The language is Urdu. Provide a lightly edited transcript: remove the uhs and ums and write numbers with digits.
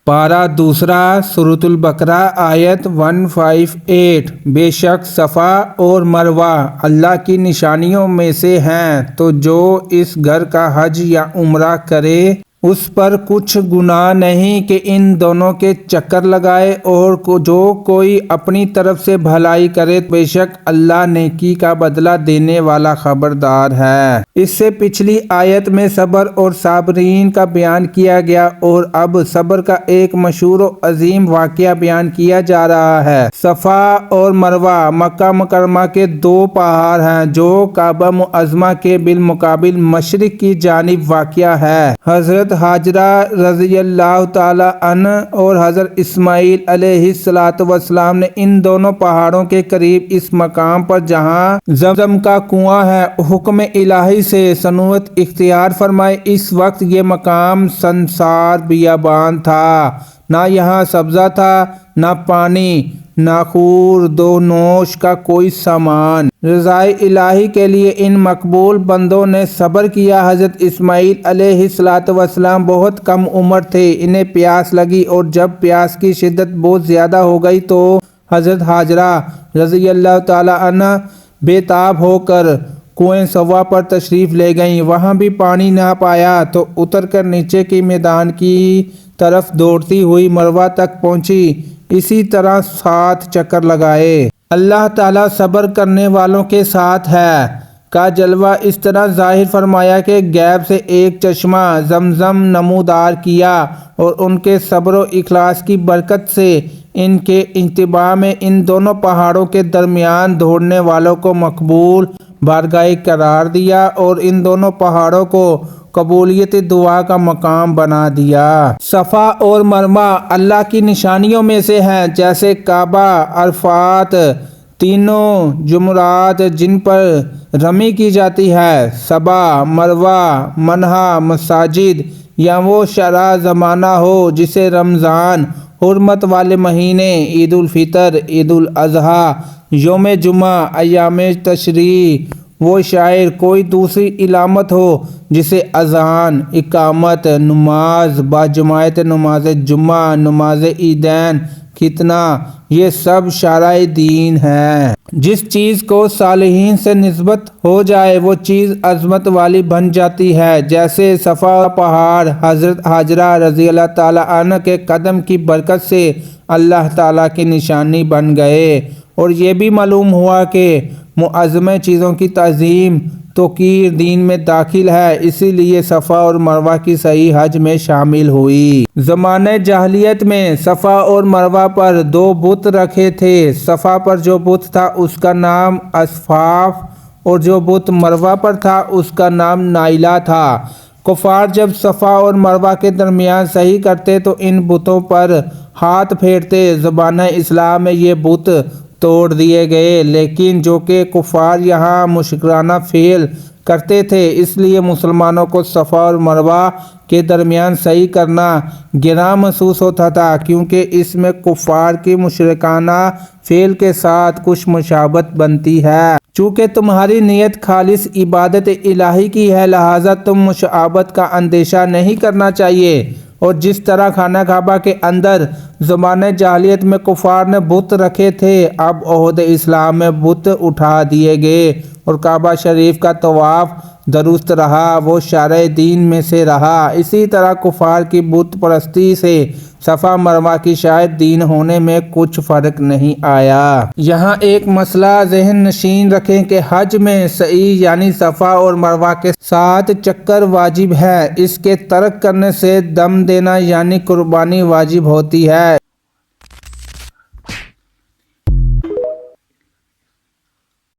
پارہ دوسرا سورۃ البقرہ آیت 158۔ بے شک صفا اور مروہ اللہ کی نشانیوں میں سے ہیں، تو جو اس گھر کا حج یا عمرہ کرے اس پر کچھ گناہ نہیں کہ ان دونوں کے چکر لگائے، اور جو کوئی اپنی طرف سے بھلائی کرے بے شک اللہ نیکی کا بدلہ دینے والا خبردار ہے۔ اس سے پچھلی آیت میں صبر اور صابرین کا بیان کیا گیا، اور اب صبر کا ایک مشہور و عظیم واقعہ بیان کیا جا رہا ہے۔ صفا اور مروہ مکہ مکرمہ کے دو پہاڑ ہیں جو کعبہ معظمہ کے بالمقابل مشرق کی جانب واقع ہے۔ حضرت حاجرہ رضی اللہ تعالی عنہ اور حضرت اسماعیل علیہ السلام نے ان دونوں پہاڑوں کے قریب اس مقام پر جہاں زمزم کا کنواں ہے حکم الہی سے سنوت اختیار فرمائے۔ اس وقت یہ مقام سنسار بیابان تھا، نہ یہاں سبزہ تھا، نہ پانی، نہ خور دو نوش کا کوئی سامان۔ رضائے الہی کے لیے ان مقبول بندوں نے صبر کیا۔ حضرت اسماعیل علیہ السلام بہت کم عمر تھے، انہیں پیاس لگی، اور جب پیاس کی شدت بہت زیادہ ہو گئی تو حضرت حاجرہ رضی اللہ تعالی عنہ بے تاب ہو کر کنویں سوا پر تشریف لے گئیں۔ وہاں بھی پانی نہ پایا تو اتر کر نیچے کی میدان کی طرف دوڑتی ہوئی مروہ تک پہنچی، اسی طرح 7 چکر لگائے۔ اللہ تعالیٰ صبر کرنے والوں کے ساتھ ہے کا جلوہ اس طرح ظاہر فرمایا کہ غیب سے ایک چشمہ زمزم نمودار کیا، اور ان کے صبر و اخلاص کی برکت سے ان کے انتباہ میں ان دونوں پہاڑوں کے درمیان دوڑنے والوں کو مقبول بارگاہ قرار دیا، اور ان دونوں پہاڑوں کو قبولیت دعا کا مقام بنا دیا۔ صفا اور مروہ اللہ کی نشانیوں میں سے ہیں، جیسے کعبہ، عرفات، تینوں جمرات جن پر رمی کی جاتی ہے، صفا، مروہ، منحا، مساجد، یا وہ شرع زمانہ ہو جسے رمضان، حرمت والے مہینے، عید الفطر، عید الاضحیٰ، یوم جمعہ، ایام تشریق، وہ شاعر، کوئی دوسری علامت ہو جسے اذان، اقامت، نماز باجماعت، نماز جمعہ، نماز عیدین، ختنہ، یہ سب شرائع دین ہیں۔ جس چیز کو صالحین سے نسبت ہو جائے وہ چیز عظمت والی بن جاتی ہے، جیسے صفا پہاڑ حضرت حاجرہ رضی اللہ تعالی عنہ کے قدم کی برکت سے اللہ تعالیٰ کی نشانی بن گئے۔ اور یہ بھی معلوم ہوا کہ معظم چیزوں کی تعظیم توقیر دین میں داخل ہے، اسی لیے صفا اور مروہ کی صحیح حج میں شامل ہوئی۔ زمانہ جاہلیت میں صفا اور مروہ پر 2 بت رکھے تھے۔ صفا پر جو بت تھا اس کا نام اصفاف، اور جو بت مروہ پر تھا اس کا نام نائلہ تھا۔ کفار جب صفا اور مروہ کے درمیان سعی کرتے تو ان بتوں پر ہاتھ پھیرتے۔ زمانہ اسلام میں یہ بت توڑ دیے گئے، لیکن جو کہ کفار یہاں مشرکانہ فعل کرتے تھے، اس لیے مسلمانوں کو صفا اور مروہ کے درمیان سعی کرنا گراں محسوس ہوتا تھا، کیونکہ اس میں کفار کی مشرکانہ فعل کے ساتھ کچھ مشابہت بنتی ہے۔ چونکہ تمہاری نیت خالص عبادت الہی کی ہے، لہٰذا تم مشابہت کا اندیشہ نہیں کرنا چاہیے۔ اور جس طرح خانہ کعبہ کے اندر زمانہ جاہلیت میں کفار نے بت رکھے تھے، اب عہد اسلام میں بت اٹھا دیے گئے اور کعبہ شریف کا طواف درست رہا، وہ شرع دین میں سے رہا۔ اسی طرح کفار کی بت پرستی سے صفا مروہ کی شاید دین ہونے میں کچھ فرق نہیں آیا۔ یہاں ایک مسئلہ ذہن نشین رکھیں کہ حج میں سعی یعنی صفا اور مروہ کے 7 چکر واجب ہے، اس کے ترک کرنے سے دم دینا یعنی قربانی واجب ہوتی ہے۔